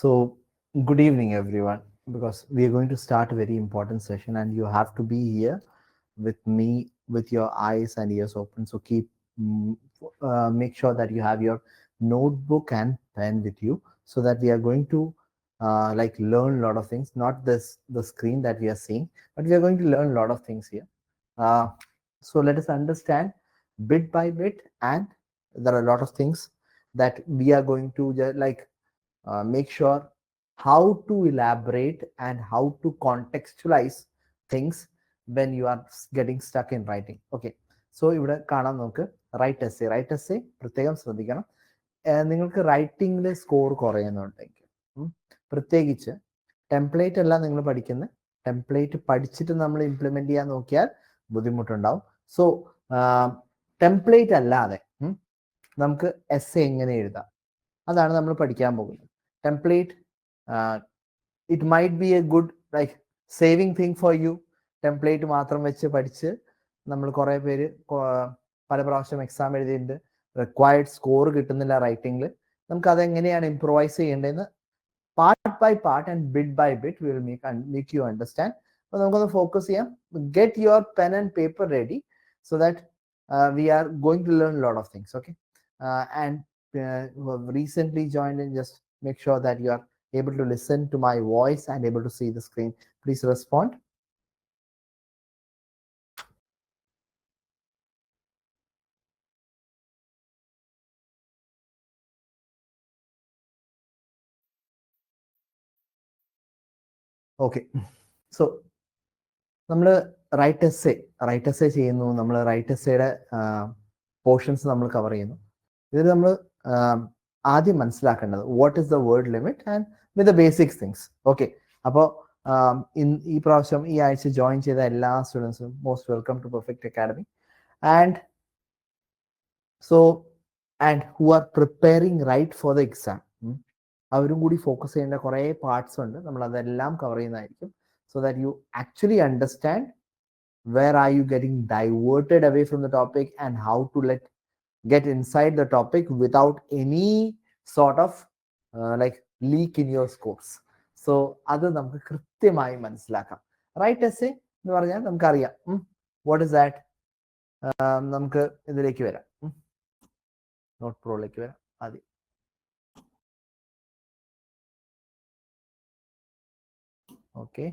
So, good evening, everyone, because we are going to start a very important session, and you have to be here with me with your eyes and ears open. So, make sure that you have your notebook and pen with you, so that we are going to learn a lot of things. Not the screen that we are seeing, but we are going to learn a lot of things here. Uh, so, let us understand bit by bit, and there are a lot of things that we are going to make sure how to elaborate and how to contextualize things when you are getting stuck in writing. Okay, so ഇവിടെ കാണാൻ നമുക്ക് right essay പ്രത്യേകം ശ്രദ്ധിക്കണം. നിങ്ങൾക്ക് റൈറ്റിംഗിൽ score കുറയുന്നുണ്ടെങ്കിൽ പ്രത്യേകിച്ച് template അല്ല നിങ്ങൾ പഠിക്കുന്നത്, ടെംപ്ലേറ്റ് പഠിച്ചിട്ട് നമ്മൾ ഇംപ്ലിമെന്റ് ചെയ്യാൻ നോക്കിയാൽ ബുദ്ധിമുട്ടുണ്ടാവും. സോ ടെംപ്ലേറ്റ് അല്ലാതെ നമുക്ക് എസ്സേ എങ്ങനെ എഴുതാം, അതാണ് നമ്മൾ പഠിക്കാൻ പോകുന്നത്. Template, it might be a good saving thing for you. Template മാത്രം വെച്ച് പഠിച്ച് നമ്മൾ കുറേ പേര് പല പ്രാവശ്യം എക്സാം എഴുതിയിട്ടുണ്ട്, റിക്വയർഡ് സ്കോർ കിട്ടുന്നില്ല റൈറ്റിംഗിൽ. നമുക്ക് അതെങ്ങനെയാണ് ഇംപ്രൂവൈസ് ചെയ്യേണ്ടതെന്ന് part by part and bit by bit will make you understand. അപ്പോൾ നമുക്കൊന്ന് ഫോക്കസ് ചെയ്യാം. Get your pen and paper ready so that we are going to learn lot of things. Okay, and who have recently joined in, just make sure that you are able to listen to my voice and able to see the screen. Please respond. Okay, so നമ്മൾ write essay ചെയ്യുന്നു, നമ്മൾ write എസ്സേയുടെ portions നമ്മൾ cover ചെയ്യുന്നു. ഇതിൽ നമ്മൾ ആദ്യം മനസ്സിലാക്കേണ്ടത് what is the word limit and with the basics things. Okay, അപ്പോൾ ഈ പ്രാവശ്യം ഈ ആഴ്ച ജോയിൻ ചെയ്ത എല്ലാ സ്റ്റുഡൻസും most welcome to perfect academy. And who are preparing right for the exam, അവരും കൂടി ഫോക്കസ് ചെയ്യേണ്ട കുറേ പാർട്സ് ഉണ്ട്. നമ്മൾ അതെല്ലാം കവർ ചെയ്യുന്നതായിരിക്കും, so that you actually understand where are you getting diverted away from the topic and how to get inside the topic without any sort of leak in your scores. So അത് നമുക്ക് കൃത്യമായി മനസ്സിലാക്കാം. Right essay എന്ന് പറഞ്ഞാൽ നമുക്കറിയാം what is that. നമുക്ക് ഇതിലേക്ക് വരാം, നോട്ട് പ്രോയിലേക്ക് വരാം ആദ്യം. ഓക്കെ,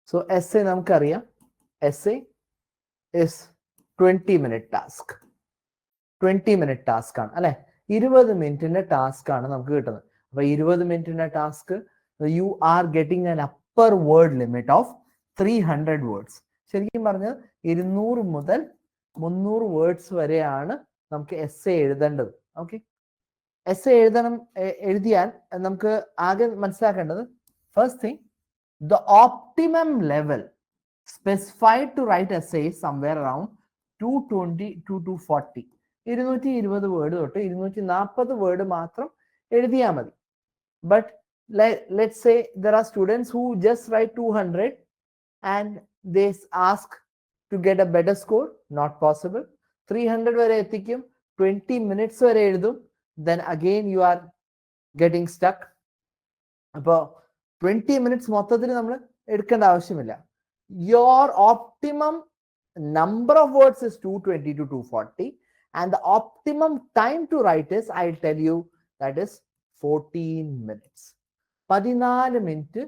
സോ എസ്സേ നമുക്കറിയാം. Essay is 20-minute task. 20-minute task ആണ് അല്ലെ, 20 മിനിറ്റിന്റെ ടാസ്ക് ആണ് നമുക്ക് കിട്ടുന്നത്. അപ്പൊ 20 മിനിറ്റിന്റെ task, you are getting an upper word limit of 300 words. ശരിക്കും പറഞ്ഞാൽ 200 മുതൽ 300 വേർഡ്സ് വരെയാണ് നമുക്ക് എസ്സേ എഴുതേണ്ടത്. ഓക്കെ, എസ്സേ എഴുതിയാൽ നമുക്ക് ആകെ മനസ്സിലാക്കേണ്ടത്, first thing, the optimum level specified to write essay is somewhere around 220 to 240. 220 word തൊട്ട് 240 വേർഡ് മാത്രം എഴുതിയാൽ മതി. But let's say there are students who just write 200 and they ask to get a better score. Not possible. 300 വരെ എത്തിക്കും, 20 minutes വരെ എഴുതും, then again you are getting stuck. അപ്പോൾ 20 minutes മൊത്തത്തിൽ നമ്മൾ എടുക്കേണ്ട ആവശ്യമില്ല. Your optimum number of words is 220 to 240 and the optimum time to write is, I'll tell you, that is 14 minutes. 14 minute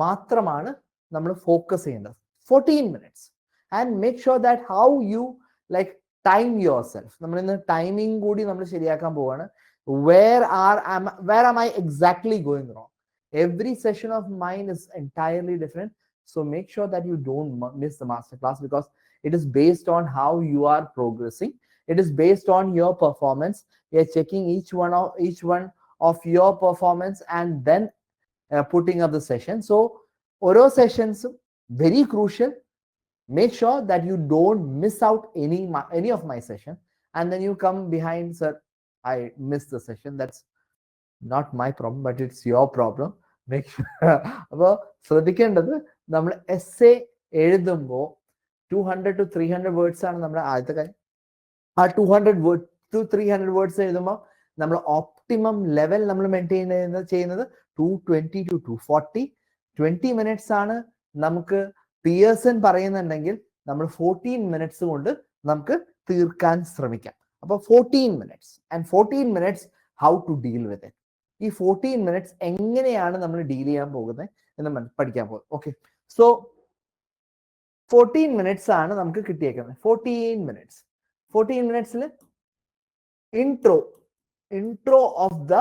മാത്രമാണ് നമ്മൾ ഫോക്കസ് ചെയ്യേണ്ടത്. 14 minutes. And make sure that how you time yourself. നമ്മൾ ഇന്ന് timing കൂടി നമ്മൾ ശരിയാക്കാൻ പോവാണ്. Where am I exactly going wrong? Every session of mine is entirely different, so make sure that you don't miss the masterclass, because it is based on how you are progressing. It is based on your performance. We are checking each one of your performance and then putting up the session. So oro sessions very crucial. Make sure that you don't miss out any of my session, and then you come behind, sir, I missed the session. That's not my problem, but it's your problem. അപ്പോൾ ശ്രദ്ധിക്കേണ്ടത്, നമ്മൾ essay എഴുതുമ്പോൾ 200 to 300 words ആണ് നമ്മുടെ ആദ്യത്തെ കാര്യം. ആ 200 to 300 words എഴുതുമ്പോൾ നമ്മൾ ഒപ്റ്റിമം ലെവൽ നമ്മൾ മെയിൻറ്റെയിൻ ചെയ്യുന്നത് 220 to 240. 20 മിനിറ്റ്സ് ആണ് നമുക്ക് പിയേഴ്സൺ പറയുന്നുണ്ടെങ്കിൽ നമ്മൾ 14 മിനിറ്റ്സ് കൊണ്ട് നമുക്ക് തീർക്കാൻ ശ്രമിക്കാം. അപ്പൊ 14 minutes and 14 minutes how to deal with it. ഈ 14 മിനിറ്റ്സ് എങ്ങനെയാണ് നമ്മൾ ഡീൽ ചെയ്യാൻ പോകുന്നത് എന്ന് പഠിക്കാൻ പോകും. ഓക്കെ, സോ 14 മിനിറ്റ്സ് ആണ് നമുക്ക് കിട്ടിയേക്കുന്നത്. 14 minutes 14 മിനിറ്റ്സിൽ intro of the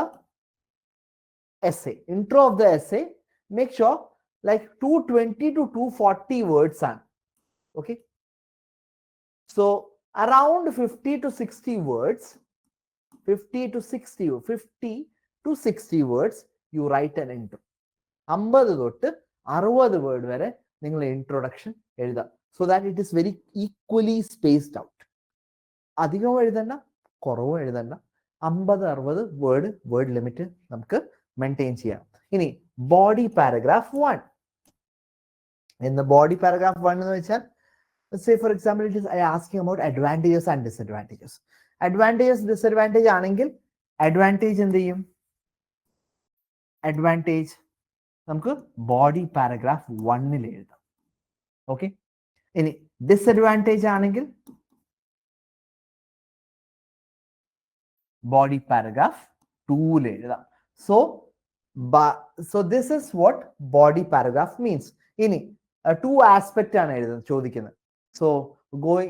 essay, make sure like 220 to 240 words are okay. So around 50 to 60 words, 50 to 60 words you write an intro. 50 തൊട്ട് 60 വേർഡ് വരെ നിങ്ങൾ ഇൻട്രൊഡക്ഷൻ എഴുതാം. So that it is very equally spaced out. അധികം എഴുതണ്ട, കുറവും എഴുതണ്ട. 50-60 word limit നമുക്ക് maintain ചെയ്യാം. ഇനി body paragraph 1. In the body paragraph 1 എന്ന് വെച്ചാൽ, say for example it is asking about advantages and disadvantages. Advantages disadvantage ആണെങ്കിൽ advantage എന്ത് ചെയ്യും? Advantage നമുക്ക് ബോഡി പാരഗ്രാഫ് 1 എഴുതാം. ഓക്കെ, ഇനി ഡിസഡ്വാൻറ്റേജ് ആണെങ്കിൽ ബോഡി പാരഗ്രാഫ് 2 എഴുതാം. So this is what body paragraph means. ഇനി 2 aspect ആണ് ചോദിക്കുന്നത്. So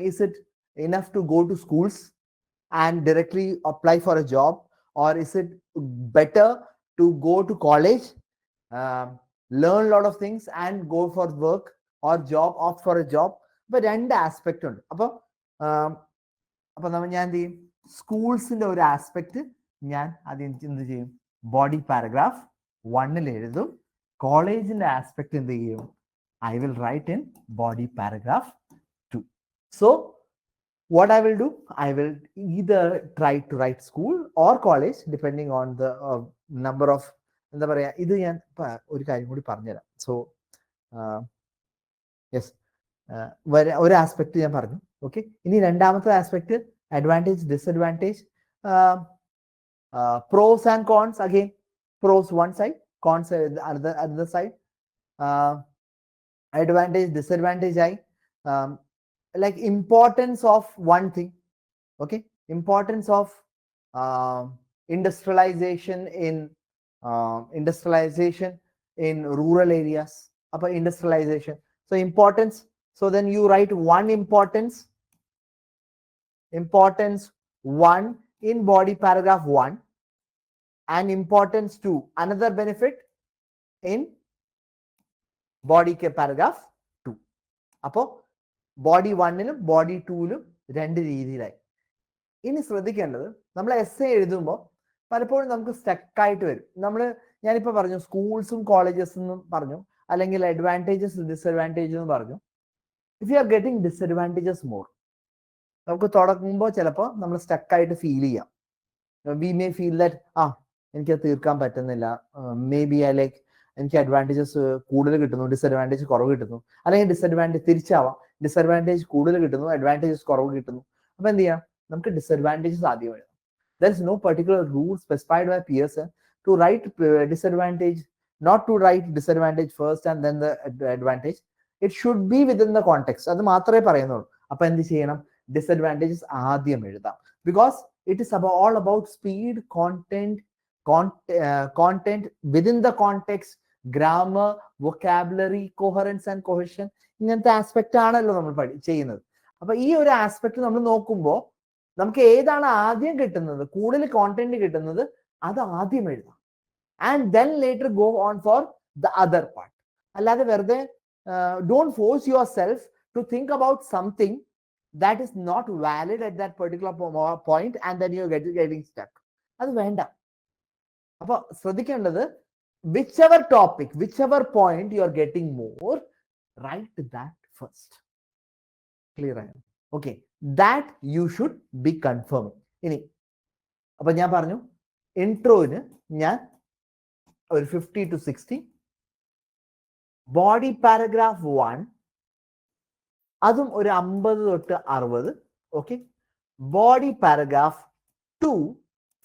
is it enough to go to schools and directly apply for a job, or is it better to go to college, learn a lot of things and go for work or job, opt for a job? അപ്പൊ 2 aspect ഉണ്ട്. അപ്പൊ ഞാൻ എന്ത് ചെയ്യും? സ്കൂൾസിന്റെ ഒരു aspect ഞാൻ ആദ്യം എന്ത് ചെയ്യും? ബോഡി പാരഗ്രാഫ് 1 എഴുതും. കോളേജിന്റെ ആസ്പെക്ട് എന്ത് ചെയ്യും? I will write in body paragraph 2. So what I will do, I will either try to write school or college depending on the number of, എന്താ പറയാ, ഇത് ഞാൻ ഒരു കാര്യം കൂടി പറഞ്ഞുതരാം. സോ യെസ്, ഒരു ആസ്പെക്ട് ഞാൻ പറഞ്ഞു. ഓക്കെ, ഇനി രണ്ടാമത്തെ aspect advantage disadvantage, pros and cons. Again pros one side, cons other side. Advantage disadvantage like importance of one thing. Okay, importance of industrialization in rural areas. Upper industrialization, so importance. So then you write one importance 1 in body paragraph 1 and importance 2, another benefit in body paragraph 2. അപ്പോൾ body 1-ലും body 2-ലും 2 രീതിയിലായി. ഇനി ശ്രദ്ധിക്കേണ്ടത്, നമ്മൾ essay എഴുതുമ്പോൾ പലപ്പോഴും നമുക്ക് സ്റ്റക്കായിട്ട് വരും. ഞാനിപ്പോൾ പറഞ്ഞു സ്കൂൾസും കോളേജസും എന്നും പറഞ്ഞു, അല്ലെങ്കിൽ അഡ്വാൻറ്റേജസ് ഡിസഡ്വാൻറ്റേജ് എന്ന് പറഞ്ഞു. If you are getting disadvantages more, നമുക്ക് തുടങ്ങുമ്പോൾ ചിലപ്പോൾ നമ്മൾ സ്റ്റക്കായിട്ട് ഫീൽ ചെയ്യാം. വി മേ ഫീൽ ദാറ്റ് എനിക്കത് തീർക്കാൻ പറ്റുന്നില്ല, മേ ബി എനിക്ക് അഡ്വാൻറ്റേജസ് കൂടുതൽ കിട്ടുന്നു, ഡിസഡ്വാൻറ്റേജ് കുറവ് കിട്ടുന്നു. അല്ലെങ്കിൽ ഡിസഡ്വാൻറ്റേജ് തിരിച്ചാവാം, ഡിസഡ്വാൻറ്റേജ് കൂടുതൽ കിട്ടുന്നു, അഡ്വാൻറ്റേജസ് കുറവ് കിട്ടുന്നു. അപ്പൊ എന്ത് ചെയ്യാം? നമുക്ക് ഡിസഡ്വാൻറ്റേജസ് ആദ്യം എഴുതാം. There is no particular rule specified by Pearson to write disadvantage, not to write disadvantage first and then the advantage. It should be within the context. അത് മാത്രമേ പറയുന്നുള്ളൂ. അപ്പൊ എന്ത് ചെയ്യണം? ഡിസഡ്വാൻറ്റേജസ് ആദ്യം എഴുതാം. Because it is all about speed, content within the context, grammar, vocabulary, coherence and cohesion. ഇങ്ങനത്തെ aspect ആണല്ലോ നമ്മൾ ചെയ്യുന്നത്. അപ്പൊ ഈ ഒരു ആസ്പെക്ട് നമ്മൾ നോക്കുമ്പോൾ നമുക്ക് ഏതാണ് ആദ്യം കിട്ടുന്നത്, കൂടുതൽ കോണ്ടന്റ് കിട്ടുന്നത്, അത് ആദ്യം എഴുതാം. And then later go on for the other part. അല്ലാതെ വെറുതെ don't force yourself to think about something that is not valid at that particular point and then you getting stuck. അത് വേണ്ട. അപ്പൊ ശ്രദ്ധിക്കേണ്ടത്, whichever topic, whichever point you are getting more, write that first. Clear? Okay, that you should be confirming. ഇനി അപ്പൊ ഞാൻ പറഞ്ഞു ഇൻട്രോന് ഞാൻ ഒരു 50 to 60, ബോഡി പാരഗ്രാഫ് 1 അതും ഒരു 50 തൊട്ട് 60. Okay, body paragraph 2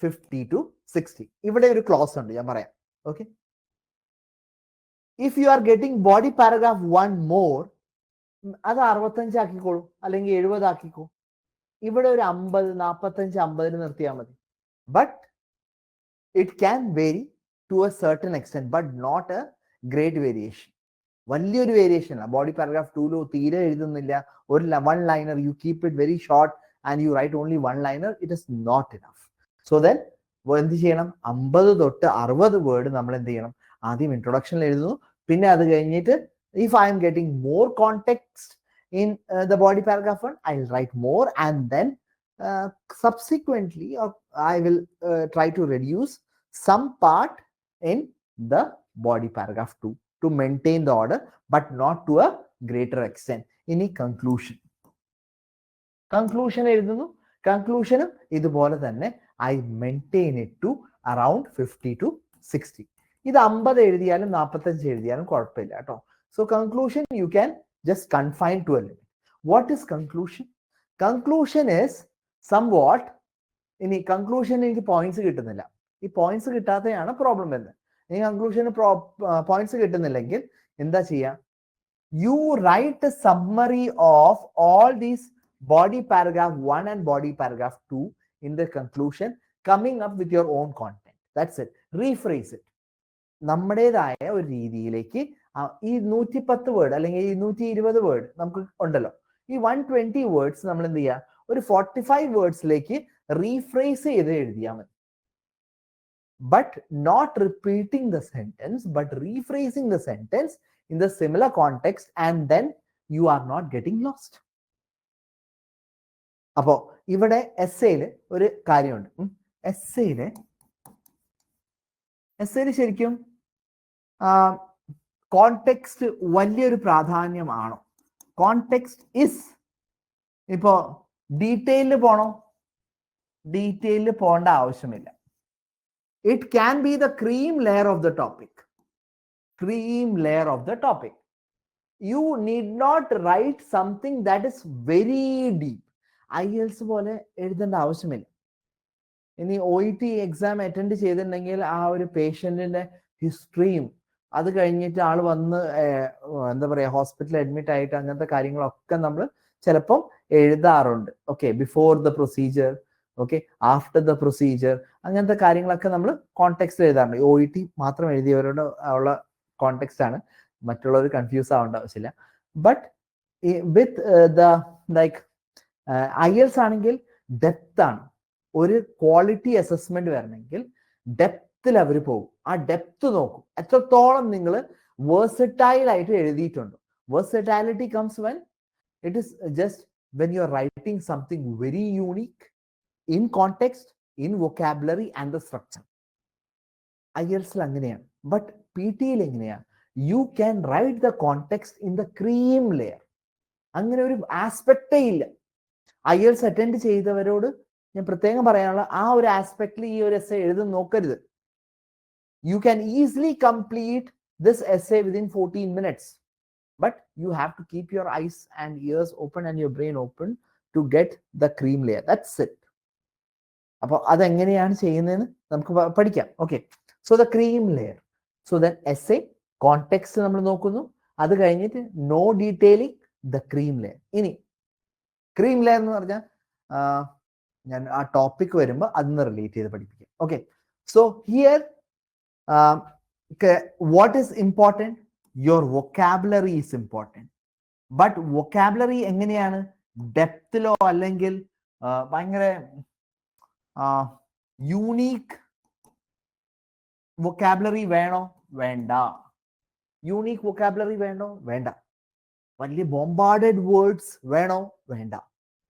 50 to 60. ഇവിടെ ഒരു ക്ലോസ് ഉണ്ട്, ഞാൻ പറയാം. Okay, if you are getting body paragraph 1 more, അത് 65 ആക്കിക്കോളൂ, അല്ലെങ്കിൽ 70 ആക്കിക്കോ. ഇവിടെ ഒരു 50, 45, 50 നിർത്തിയാൽ മതി. But it can vary to a certain extent, but not a great variation. വലിയൊരു വേരിയേഷൻ അല്ല. ബോഡി പാരഗ്രാഫ് 2 തീരെ എഴുതുന്നില്ല, ഒരു 1 liner, you keep it very short and you write only 1 liner, it is not enough. So then എന്ത് ചെയ്യണം, 50 തൊട്ട് 60 word നമ്മൾ എന്ത് ചെയ്യണം, ആദ്യം ഇൻട്രൊഡക്ഷനിൽ എഴുതുന്നു, പിന്നെ അത് കഴിഞ്ഞിട്ട് if I am getting more context in the body paragraph 1, I'll write more, and then subsequently I will try to reduce some part in the body paragraph 2 to maintain the order, but not to a greater extent. ഇനി conclusion എഴുതുന്നു. കൺക്ലൂഷനും ഇതുപോലെ തന്നെ I maintain it to around 50 to 60. ഇത് 50 എഴുതിയാലും 45 എഴുതിയാലും കുഴപ്പമില്ല കേട്ടോ. So conclusion you can just confine to a limit. What is conclusion? Conclusion is somewhat, ഇനി conclusion എനിക്ക് points കിട്ടുന്നില്ല, ഈ points കിട്ടാത്തതാണ് പ്രോബ്ലം വരുന്നത്. ഈ conclusion points കിട്ടുന്നില്ലെങ്കിൽ എന്താ ചെയ്യുക, you write a summary of all these body paragraph 1 and body paragraph 2 in the conclusion, coming up with your own content. That's it. Rephrase it. നമ്മുടേതായ ഒരു രീതിയിലേക്ക് ഈ 110 വേർഡ് അല്ലെങ്കിൽ 120 വേർഡ് നമുക്ക് ഉണ്ടല്ലോ, ഈ 120 വേർഡ്സ് നമ്മൾ എന്ത് ചെയ്യുക, ഒരു 45 വേർഡ്സിലേക്ക് റീഫ്രേസ് ചെയ്ത് എഴുതിയാൽ മതി. But not repeating the sentence, but rephrasing the sentence in the similar context, and then you are not getting lost. അപ്പോ ഇവിടെ എസ്സേയില് ഒരു കാര്യമുണ്ട്. എസ്സേയില് ശരിക്കും കോണ്ടെക്സ്റ്റ് വലിയൊരു പ്രാധാന്യമാണോ? കോണ്ടെക്സ്റ്റ് ഇസ്, ഇപ്പോ ഡീറ്റെയിലിൽ പോണോ? ഡീറ്റെയിലിൽ പോകേണ്ട ആവശ്യമില്ല. It can be the cream layer of the topic. Cream layer of the topic. You need not write something that is very deep. IELTS പോലെ എഴുതേണ്ട ആവശ്യമില്ല. ഇനി OET എക്സാം അറ്റൻഡ് ചെയ്തിട്ടുണ്ടെങ്കിൽ ആ ഒരു പേഷ്യന്റിന്റെ ഹിസ്റ്ററിയും അത് കഴിഞ്ഞിട്ട് ആൾ വന്ന് എന്താ പറയാ ഹോസ്പിറ്റലിൽ അഡ്മിറ്റ് ആയിട്ട് അങ്ങനത്തെ കാര്യങ്ങളൊക്കെ നമ്മൾ ചിലപ്പം എഴുതാറുണ്ട്. Okay, before the procedure, okay, after the procedure, അങ്ങനത്തെ കാര്യങ്ങളൊക്കെ നമ്മൾ കോണ്ടെക്സ്റ്റ് എഴുതാറുണ്ട്. OET മാത്രം എഴുതിയവരോട് ഉള്ള കോണ്ടെക്സ്റ്റ് ആണ്, മറ്റുള്ളവർ കൺഫ്യൂസ് ആവേണ്ട ആവശ്യമില്ല. But with the like IELTS ആണെങ്കിൽ ഡെപ്ത് ആണ്. ഒരു ക്വാളിറ്റി അസസ്മെന്റ് വരണമെങ്കിൽ ഡെപ്തിൽ അവർ പോകും. ആ ഡെപ്ത് നോക്കും, എത്രത്തോളം നിങ്ങൾ വേഴ്സറ്റൈൽ ആയിട്ട് എഴുതിയിട്ടുണ്ടോ. Versatility comes when it is just when you are writing something very unique in context, in vocabulary and the structure. IELTS അങ്ങനെയാണ്. ബട്ട് PT എങ്ങനെയാ? You can write the context in the cream layer. അങ്ങനെ ഒരു ആസ്പെക്റ്റേ ഇല്ല. IELTS attend ചെയ്തവരോട് ഞാൻ പ്രത്യേകം പറയാനുള്ള ആ ഒരു ആസ്പെക്റ്റിൽ ഈ ഒരു എസ്സേ എഴുതാൻ നോക്കരുത്. You can easily complete this essay within 14 minutes, but you have to keep your eyes and ears open and your brain open to get the cream layer. That's it. അപ്പോൾ അതെങ്ങനെയാണ് ചെയ്യുന്നതെന്ന് നമുക്ക് പഠിക്കാം. Okay, so the cream layer. So then essay context നമ്മൾ നോക്കുന്നു, അത് കഴിഞ്ഞിട്ട് no detailing, the cream layer. ഇനി ക്രീം ലെയർ എന്ന് പറഞ്ഞാൽ ഞാൻ ആ ടോപ്പിക് വരുമ്പോൾ അതിന് റിലേറ്റ് ചെയ്ത് പഠിപ്പിക്കാം. Okay, so here what is important? Your vocabulary is important. But vocabulary എങ്ങനെയാണ്? ഡെപ്തിലോ അല്ലെങ്കിൽ ഭയങ്കര യൂണീക്ക് വൊക്കാബുലറി വേണോ? വേണ്ട. യൂണീക്ക് വൊക്കാബുലറി വേണോ? വേണ്ട. വലിയ ബോംബാർഡഡ് വേർഡ്സ് വേണോ? വേണ്ട.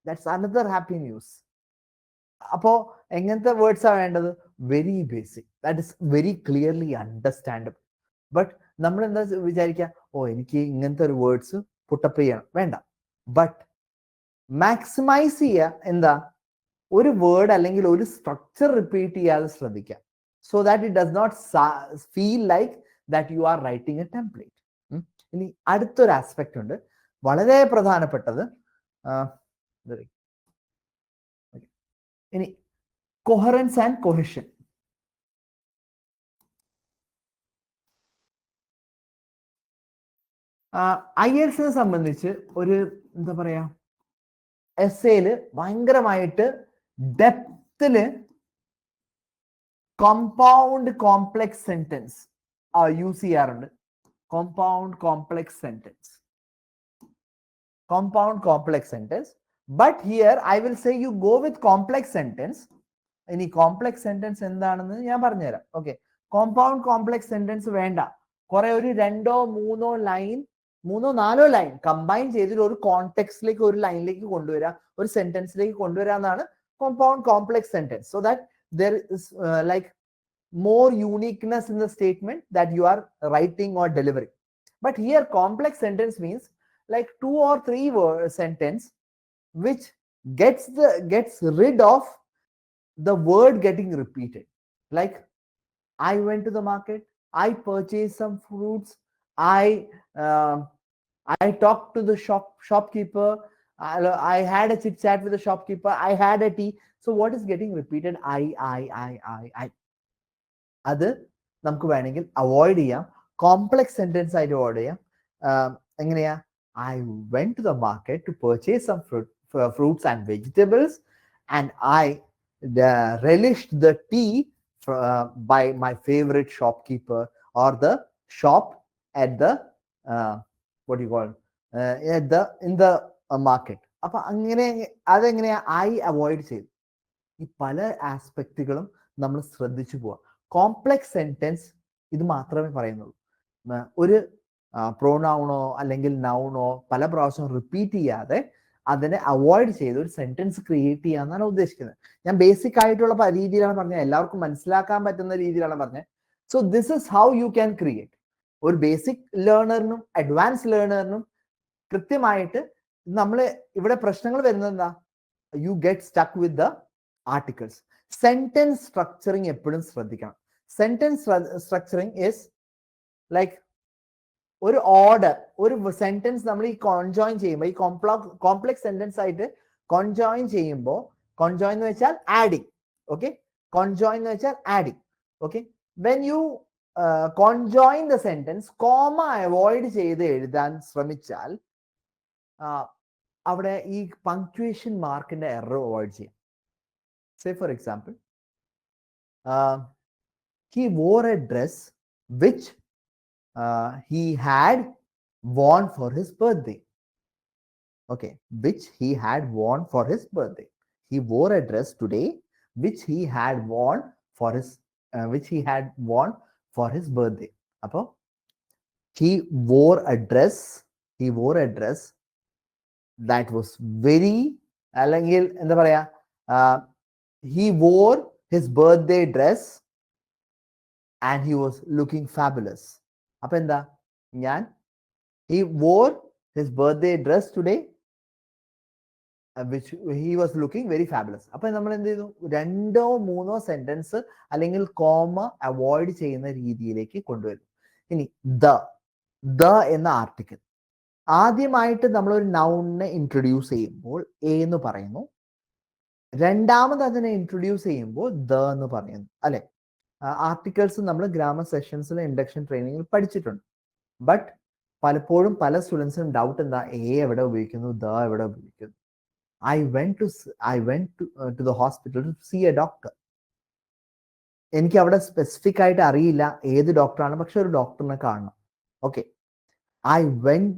That's another happy news. അപ്പോ എങ്ങനത്തെ വേർഡ്സ് ആണ് വേണ്ടത്? Very basic, that is very clearly understandable. But നമ്മൾ എന്താ വിചാരിക്കുക, ഓ എനിക്ക് ഇങ്ങനത്തെ ഒരു വേർഡ്സ് പുട്ടപ്പ് ചെയ്യണം, വേണ്ട. ബട്ട് മാക്സിമൈസ് ചെയ്യുക, എന്താ, ഒരു വേർഡ് അല്ലെങ്കിൽ ഒരു സ്ട്രക്ചർ റിപ്പീറ്റ് ചെയ്യാതെ ശ്രദ്ധിക്കുക. So that it does not feel like that you are writing a template. ഇനി അടുത്തൊരു ആസ്പെക്ട് ഉണ്ട്, വളരെ പ്രധാനപ്പെട്ടത്. ഇനി കൊഹറൻസ് ആൻഡ് കൊഹഷൻ. IELTS സംബന്ധിച്ച് ഒരു എന്താ പറയാ എസ്സേയില് ഭയങ്കരമായിട്ട് ഡെപ്തില് കോമ്പൗണ്ട് കോംപ്ലെക്സ് സെന്റൻസ് യൂസ് ചെയ്യാറുണ്ട്. Compound complex sentence, compound complex sentence, but here I will say you go with complex sentence. ഇനി കോംപ്ലെക്സ് സെന്റൻസ് എന്താണെന്ന് ഞാൻ പറഞ്ഞുതരാം. ഓക്കെ, കോമ്പൗണ്ട് കോംപ്ലെക്സ് സെന്റൻസ് വേണ്ട, കുറെ ഒരു 2-3 ലൈൻ 3-4 ലൈൻ കമ്പൈൻ ചെയ്തിട്ട് ഒരു കോണ്ടെക്സ്റ്റിലേക്ക് ഒരു ലൈനിലേക്ക് കൊണ്ടുവരാ, ഒരു സെന്റൻസിലേക്ക് കൊണ്ടുവരാ എന്നാണ് compound complex sentence. So that there is like more uniqueness in the statement that you are writing or delivering. But here complex sentence means like 2 or 3 word sentence which gets rid of the word getting repeated. Like I went to the market, I purchased some fruits, I talked to the shopkeeper, I had a chit chat with the shopkeeper, I had a tea. So what is getting repeated? I. അത് നമുക്ക് വേണമെങ്കിൽ avoid ചെയ്യാം, complex sentence ആയിട്ട് avoid ചെയ്യാം. എങ്ങനെയാ? I went to the market to purchase some fruits and vegetables, and I relished the tea by my favorite shopkeeper, or the shop at the what do you call in the market. അപ്പൊ അങ്ങനെ അതെങ്ങനെയാ I avoid ചെയ്തു. ഈ പല ആസ്പെക്റ്റുകളും നമ്മൾ ശ്രദ്ധിച്ചു പോവാം. Complex sentence ഇത് മാത്രമേ പറയുന്നുള്ളൂ. ഒരു പ്രോനൗണോ അല്ലെങ്കിൽ നൗണോ പല പ്രാവശ്യം റിപ്പീറ്റ് ചെയ്യാതെ അതിനെ അവോയ്ഡ് ചെയ്ത് ഒരു സെന്റൻസ് ക്രിയേറ്റ് ചെയ്യാന്നാണ് ഉദ്ദേശിക്കുന്നത്. ഞാൻ ബേസിക് ആയിട്ടുള്ള രീതിയിലാണ് പറഞ്ഞത്, എല്ലാവർക്കും മനസ്സിലാക്കാൻ പറ്റുന്ന രീതിയിലാണ് പറഞ്ഞത്. So this is how you can create. ഒരു ബേസിക് ലേണറിനും അഡ്വാൻസ് ലേണറിനും കൃത്യമായിട്ട് നമ്മൾ ഇവിടെ പ്രശ്നങ്ങൾ വരുന്നത് എന്താ? You get stuck with the articles. Sentence structuring എപ്പോഴും ശ്രദ്ധിക്കണം. സെന്റൻസ് സ്ട്രക്ചറിങ് ഇസ് ലൈക്ക് ഒരു ഓർഡർ. ഒരു സെന്റൻസ് നമ്മൾ ഈ കോൺജോയിൻ ചെയ്യുമ്പോൾ, ഈ കോംപ്ലെക്സ് സെന്റൻസ് ആയിട്ട് കോൺജോയിൻ ചെയ്യുമ്പോൾ, കോൺജോയിൻ എന്ന് വെച്ചാൽ ആഡിങ്. ഓക്കെ, കോൺജോയിൻ എന്ന് വെച്ചാൽ adding. Okay, when you conjoin the sentence, comma avoid ചെയ്ത് എഴുതാൻ ശ്രമിച്ചാൽ അവിടെ ഈ പങ്ക്ച്വേഷൻ മാർക്കിന്റെ എറർ അവോയ്ഡ് ചെയ്യാം. Say for example, he wore a dress which he had worn for his birthday. Okay, which he had worn for his birthday. He wore a dress today which he had worn for his birthday. Appo he wore a dress that was very അല്ലെങ്കിൽ എന്താ പറയാ, he wore his birthday dress and he was looking fabulous. അപ്പൊ എന്താ, ഞാൻ he wore his birthday dress today which he was looking very fabulous. അപ്പൊ നമ്മൾ എന്ത് ചെയ്തു? 2-3 സെന്റൻസ് അല്ലെങ്കിൽ കോമ അവോയ്ഡ് ചെയ്യുന്ന രീതിയിലേക്ക് കൊണ്ടുവരും. ഇനി ദ എന്ന ആർട്ടിക്കിൾ ആദ്യമായിട്ട് നമ്മൾ ഒരു നൗണിനെ ഇൻട്രൊഡ്യൂസ് ചെയ്യുമ്പോൾ എ എന്ന് പറയുന്നു, രണ്ടാമത് അതിനെ ഇൻട്രൊഡ്യൂസ് ചെയ്യുമ്പോൾ ദ എന്ന് പറയുന്നു, അല്ലെ? ആർട്ടിക്കിൾസ് നമ്മൾ ഗ്രാമർ സെഷൻസിലെ ഇൻഡക്ഷൻ ട്രെയിനിങ്ങിൽ പഠിച്ചിട്ടുണ്ട്. ബട്ട് പലപ്പോഴും പല സ്റ്റുഡൻസിനും ഡൗട്ട് എന്താ, എ എവിടെ ഉപയോഗിക്കുന്നു, ദ എവിടെ ഉപയോഗിക്കുന്നു? I went to the hospital to see a doctor. എനിക്ക് അവിടെ സ്പെസിഫിക് ആയിട്ട് അറിയില്ല ഏത് ഡോക്ടറാണ്, പക്ഷെ ഒരു ഡോക്ടറിനെ കാണണം. Okay, I went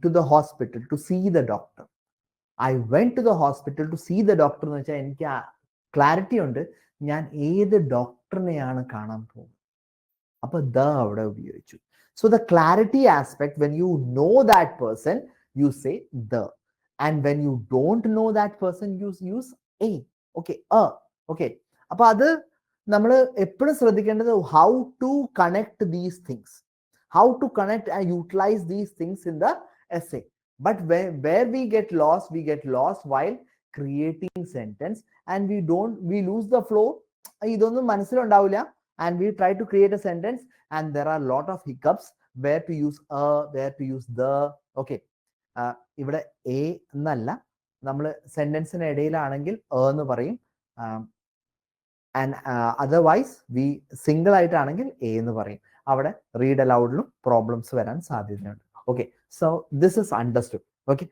to the hospital to see the doctor. I went to the hospital to see the doctor എന്ന് വെച്ചാൽ എനിക്ക് ക്ലാരിറ്റി ഉണ്ട് ഞാൻ ഏത് ഡോക്ടറിനെയാണ് കാണാൻ പോകുന്നത്. അപ്പൊ ദ അവിടെ ഉപയോഗിച്ചു. So the clarity aspect, when you know that person you say the, and when you don't know that person use a. Okay, okay. അപ്പൊ അത് നമ്മൾ എപ്പോഴും ശ്രദ്ധിക്കേണ്ടത് how to connect these things, how to connect and utilize these things in the essay. But where we get lost while creating sentence, and we lose the flow. idonnu manasilunndaavilla, and we try to create a sentence and there are a lot of hiccups, where to use where to use the. Okay, ഇവിടെ a എന്നല്ല, നമ്മൾ സെന്റൻസിന് ഇടയിലാണെങ്കിൽ എന്ന് പറയും, and otherwise single ആയിട്ടാണെങ്കിൽ A എന്ന് പറയും. അവിടെ read അലൗഡിലും problems വരാൻ സാധ്യതയുണ്ട്. Okay, so this is understood. Okay,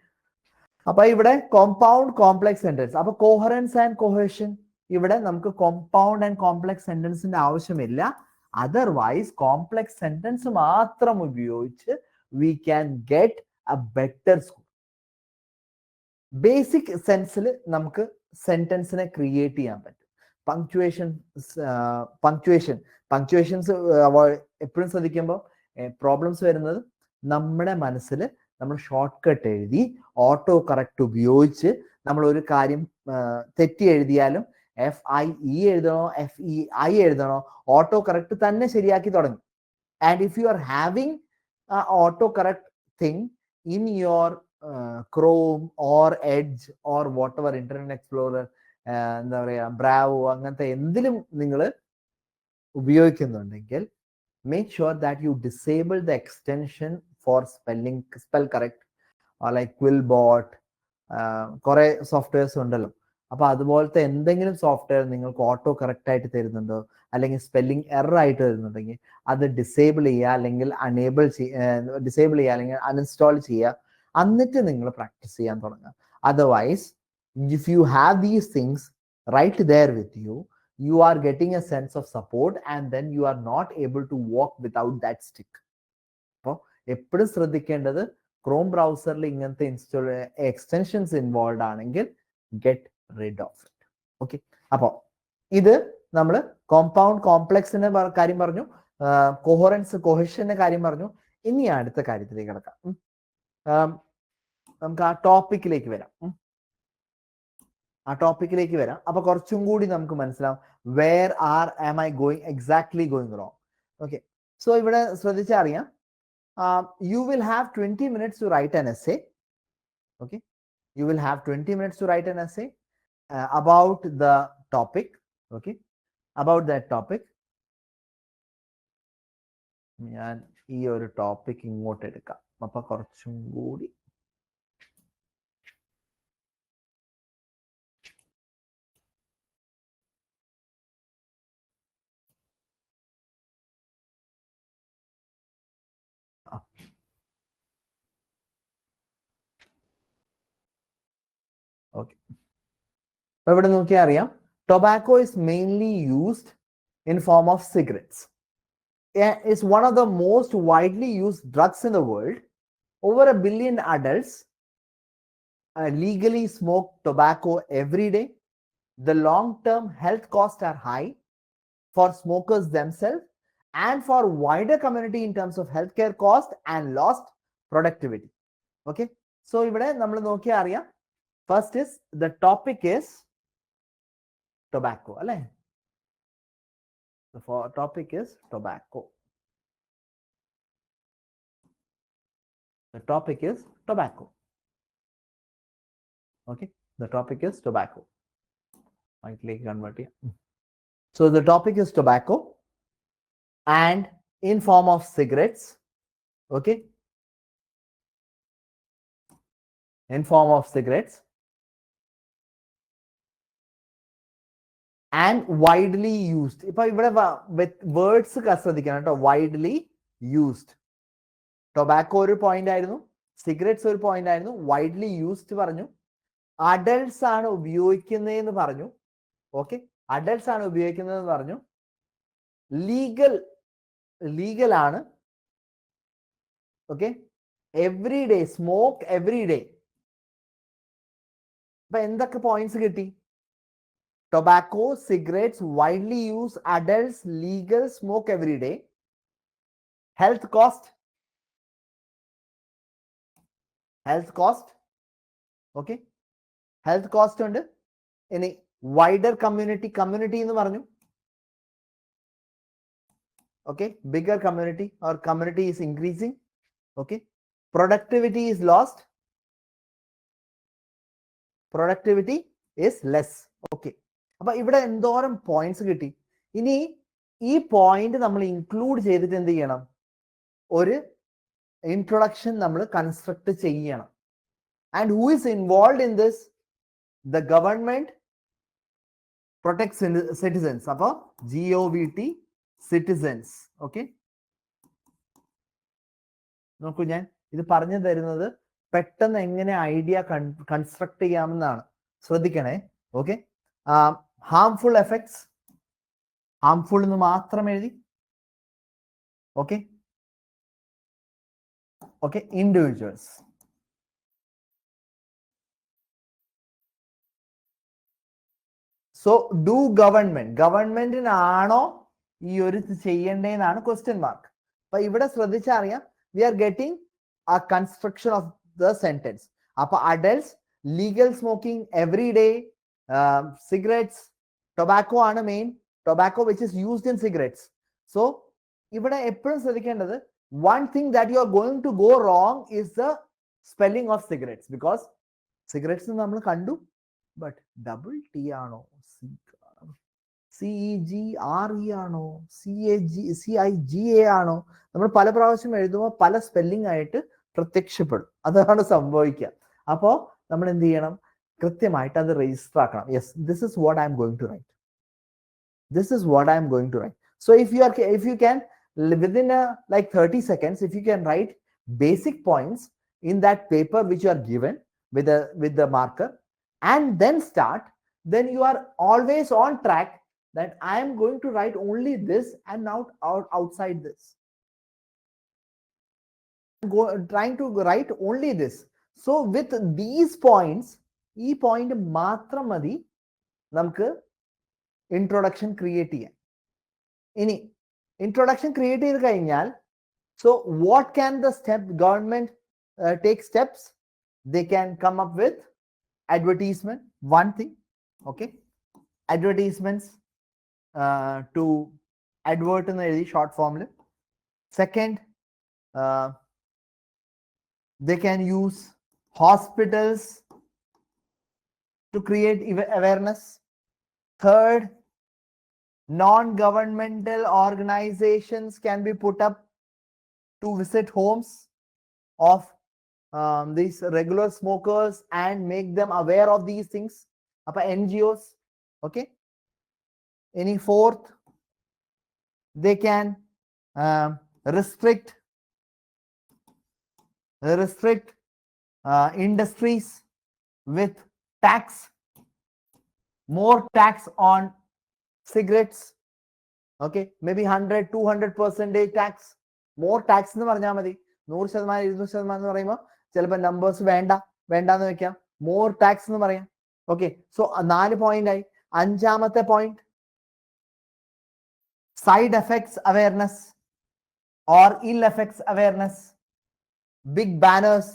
അപ്പൊ ഇവിടെ കോമ്പൗണ്ട് കോംപ്ലക്സ് സെന്റൻസ്. അപ്പൊ കോഹറൻസ് ആൻഡ് കൊഹേഷൻ, ഇവിടെ നമുക്ക് കോമ്പൗണ്ട് ആൻഡ് കോംപ്ലക്സ് സെന്റൻസിന്റെ ആവശ്യമില്ല. അതർവൈസ് കോംപ്ലക്സ് സെന്റൻസ് മാത്രം ഉപയോഗിച്ച് we can get a better score. Basic സെൻസിൽ നമുക്ക് സെന്റൻസിനെ ക്രിയേറ്റ് ചെയ്യാൻ പറ്റും. പങ്ക്ച്വേഷൻസ് എപ്പോഴും ശ്രദ്ധിക്കുമ്പോൾ പ്രോബ്ലംസ് വരുന്നത് നമ്മുടെ മനസ്സിൽ നമ്മൾ ഷോർട്ട് കട്ട് എഴുതി ഓട്ടോ കറക്റ്റ് ഉപയോഗിച്ച് നമ്മൾ ഒരു കാര്യം തെറ്റി എഴുതിയാലും FIE എഴുതണോ FEI എഴുതണോ ഓട്ടോ കറക്റ്റ് തന്നെ ശരിയാക്കി തുടങ്ങി. And if you are having auto correct thing in your Chrome or edge or what ever internet explorer, എന്താ പറയാ ബ്രാവോ, അങ്ങനത്തെ എന്തിലും നിങ്ങൾ ഉപയോഗിക്കുന്നുണ്ടെങ്കിൽ make sure that you disable the extension for spell correct or like Quillbot, കുറെ softwares ഉണ്ടല്ലോ. അപ്പൊ അതുപോലത്തെ എന്തെങ്കിലും സോഫ്റ്റ്വെയർ നിങ്ങൾക്ക് ഓട്ടോ കറക്റ്റ് ആയിട്ട് തരുന്നുണ്ടോ അല്ലെങ്കിൽ സ്പെല്ലിംഗ് എറർ ആയിട്ട് തരുന്നുണ്ടെങ്കിൽ അത് ഡിസേബിൾ ചെയ്യുക, അല്ലെങ്കിൽ ഡിസേബിൾ ചെയ്യുക, അല്ലെങ്കിൽ അൺഇൻസ്റ്റാൾ ചെയ്യുക. എന്നിട്ട് നിങ്ങൾ പ്രാക്ടീസ് ചെയ്യാൻ തുടങ്ങുക. Otherwise if you have these things right there with you, you are getting a sense of support and then you are not able to walk without that stick. അപ്പോൾ എപ്പോഴും ശ്രദ്ധിക്കേണ്ടത് ക്രോം ബ്രൗസറിൽ ഇങ്ങനത്തെ extensions involve ആണെങ്കിൽ get rid of it. Okay, അപ്പോൾ ഇത് നമ്മൾ compound കോംപ്ലക്സിന്റെ കാര്യം പറഞ്ഞു, കൊഹറൻസ് കൊഹേഷന്റെ കാര്യം പറഞ്ഞു. ഇനി അടുത്ത കാര്യത്തിലേക്ക് കിടക്കാം. നമുക്ക് ആ ടോപ്പിക്കിലേക്ക് വരാം. അപ്പൊ കുറച്ചും കൂടി നമുക്ക് മനസ്സിലാവും where am I going exactly going wrong. Okay, so ഇവിടെ ശ്രദ്ധിച്ചറിയാം, you will have 20 minutes to write an essay. Okay, you will have 20 minutes to write an essay about the topic. Okay, about that topic. ഞാൻ ഈ ഒരു topic ഇങ്ങോട്ട് എടുക്കാം. അപ്പൊ കുറച്ചും കൂടി okay. അപ്പൊ ഇവിടെ നോക്കിയാൽ അറിയാം, tobacco is mainly used in form of cigarettes. It's one of the most widely used drugs in the world. Over 1 billion adults legally smoke tobacco every day. The long-term health costs are high for smokers themselves and for wider community in terms of healthcare cost and lost productivity. Okay, so ഇവിടെ നമ്മൾ നോക്കിയാൽ അറിയാം, first is the topic is tobacco, അല്ലേ? The topic is tobacco. The topic is tobacco. Okay, the topic is tobacco. I click convert here. So the topic is tobacco and in form of cigarettes. Okay, in form of cigarettes and widely used. ഇപ്പൊ ഇവിടെ words ശ്രദ്ധിക്കണം കേട്ടോ. widely used. Tobacco ഒരു point ആയിരുന്നു, cigarettes ഒരു point ആയിരുന്നു, widely used പറഞ്ഞു, adults ആണ് ഉപയോഗിക്കുന്നതെന്ന് പറഞ്ഞു. ഓക്കെ, അഡൽട്സ് ആണ് ഉപയോഗിക്കുന്നതെന്ന് പറഞ്ഞു. ലീഗൽ ആണ്. Okay, every day smoke every day. അപ്പൊ എന്തൊക്കെ പോയിന്റ്സ് കിട്ടി? Tobacco, cigarettes, widely use, adults, legal, smoke every day. Health cost, okay, health cost ഉണ്ട്. ഇനി വൈഡർ കമ്മ്യൂണിറ്റി എന്ന് പറഞ്ഞു. Okay, bigger community or community is increasing. Okay, productivity is lost, productivity is less. Okay, അപ്പൊ ഇവിടെ എന്തോരം points കിട്ടി. ഇനി ഈ പോയിന്റ് നമ്മൾ ഇൻക്ലൂഡ് ചെയ്തിട്ട് എന്ത് ചെയ്യണം? ഒരു ഇൻട്രൊഡക്ഷൻ നമ്മൾ കൺസ്ട്രക്ട് ചെയ്യണം. And who is involve in this? The government protect citizens. അപ്പൊ GOVT സിറ്റിസൻസ്. ഓക്കെ, നോക്കൂ, ഞാൻ ഇത് പറഞ്ഞു തരുന്നത് പെട്ടെന്ന് എങ്ങനെ ഐഡിയ കൺസ്ട്രക്ട് ചെയ്യാമെന്നാണ്. ശ്രദ്ധിക്കണേ. ഓക്കെ, ഹാംഫുൾ എഫക്ട്സ്, ഹാംഫുൾ എന്ന് മാത്രം എഴുതി. Okay okay, individuals. So do ഗവൺമെന്റിനാണോ ഈ ഒരു ചെയ്യേണ്ടതെന്നാണ് ക്വസ്റ്റ്യൻ മാർക്ക്. അപ്പൊ ഇവിടെ ശ്രദ്ധിച്ചറിയാം, we are getting a construction of the sentence. Appa adults, legal smoking every day, cigarettes, tobacco ആണ് main, tobacco which is used in cigarettes. So ഇവിടെ എപ്പോഴും ശ്രദ്ധിക്കേണ്ടത്, one thing that you are going to go wrong is the spelling of cigarettes, because cigarettes നമ്മൾ കണ്ടു, but double T ആണോ, CEGRE ആണോ, CIGA ആണോ, നമ്മൾ പല പ്രാവശ്യം എഴുതുമ്പോൾ പല സ്പെല്ലിംഗ് ആയിട്ട് പ്രത്യക്ഷപ്പെടും. അതാണ് സംഭവിക്കുക. അപ്പോൾ നമ്മൾ എന്ത് ചെയ്യണം, കൃത്യമായിട്ട് അത് രജിസ്റ്റർ ആക്കണം. Yes, this is what I'm going to write, this is what I'm going to write. So if you can within like 30 seconds, if you can write basic points in that paper which you are given with the marker and then start, then you are always on track that I am going to write only this and not outside this. Trying to write only this. So with these points, ee point matram madi namukku introduction create cheyan. Ini introduction create cheyidu kayinjal, so what can the government take steps? They can come up with advertisement, one thing. Okay, advertisements to advert in the short form. Second, they can use hospitals to create awareness. Third, non-governmental organizations can be put up to visit homes of these regular smokers and make them aware of these things. Appa NGOs. Okay, any fourth, they can restrict industries with tax, more tax on cigarettes. Okay, maybe 100-200% tax, more tax എന്ന് പറഞ്ഞാൽ മതി. 100%, 200% എന്ന് പറയുമ്പോൾ ചിലപ്പോൾ numbers വേണ്ടാന്ന് വെക്കാം, more tax എന്ന് പറയാം. ഓക്കെ, സോ 4 പോയിന്റ് ആയി. അഞ്ചാമത്തെ point, side effects awareness or ill effects awareness. Big banners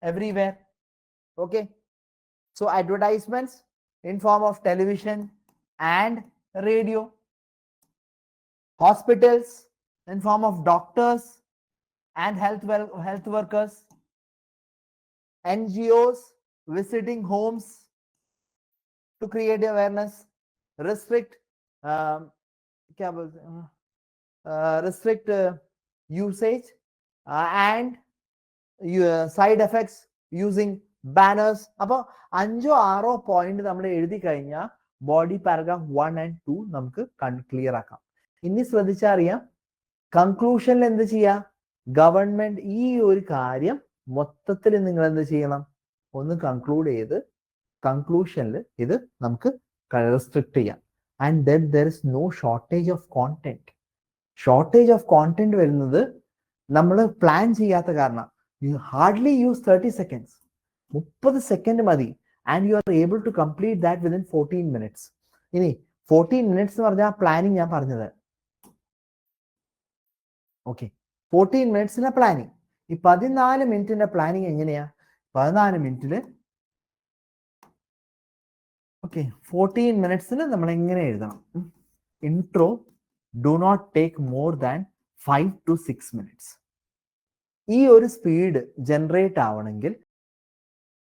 everywhere. Okay, so advertisements in form of television and radio. Hospitals in form of doctors and health workers. NGOs visiting homes to create awareness. Restrict usage and side effects using banners. അപ്പോൾ 5-6 point നമ്മൾ എഴുതി കഴിഞ്ഞാൽ body paragraph 1 and 2 നമുക്ക് clear ആക്കാം. ഇനി ശ്രദ്ധിച്ചറിയാം, കൺക്ലൂഷനിൽ എന്ത് ചെയ്യാം, government ഈ ഒരു കാര്യം മൊത്തത്തിൽ നിങ്ങൾ എന്ത് ചെയ്യണം, ഒന്ന് കൺക്ലൂഡ് ചെയ്ത് കൺക്ലൂഷനിൽ ഇത് നമുക്ക് റെസ്ട്രിക്ട് ചെയ്യാം. And then there is no shortage of content. Shortage of content വരുന്നത് നമ്മൾ പ്ലാൻ ചെയ്യാത്ത കാരണം. You hardly use 30 seconds, 30 second മതി, and you are able to complete that within 14 minutes. ഇനി 14 minutes എന്ന് പറഞ്ഞാൽ പ്ലാനിങ് ഞാൻ പറഞ്ഞത്. Okay, 14 minutes planning. ഈ 14 minute പ്ലാനിങ് എങ്ങനെയാ? 14 minute ഓക്കെ, 14 minutes നമ്മൾ എങ്ങനെ എഴുതണം? Intro do not take more than 5 to 6 minutes. ഈ ഒരു സ്പീഡ് ജനറേറ്റ് ആവണമെങ്കിൽ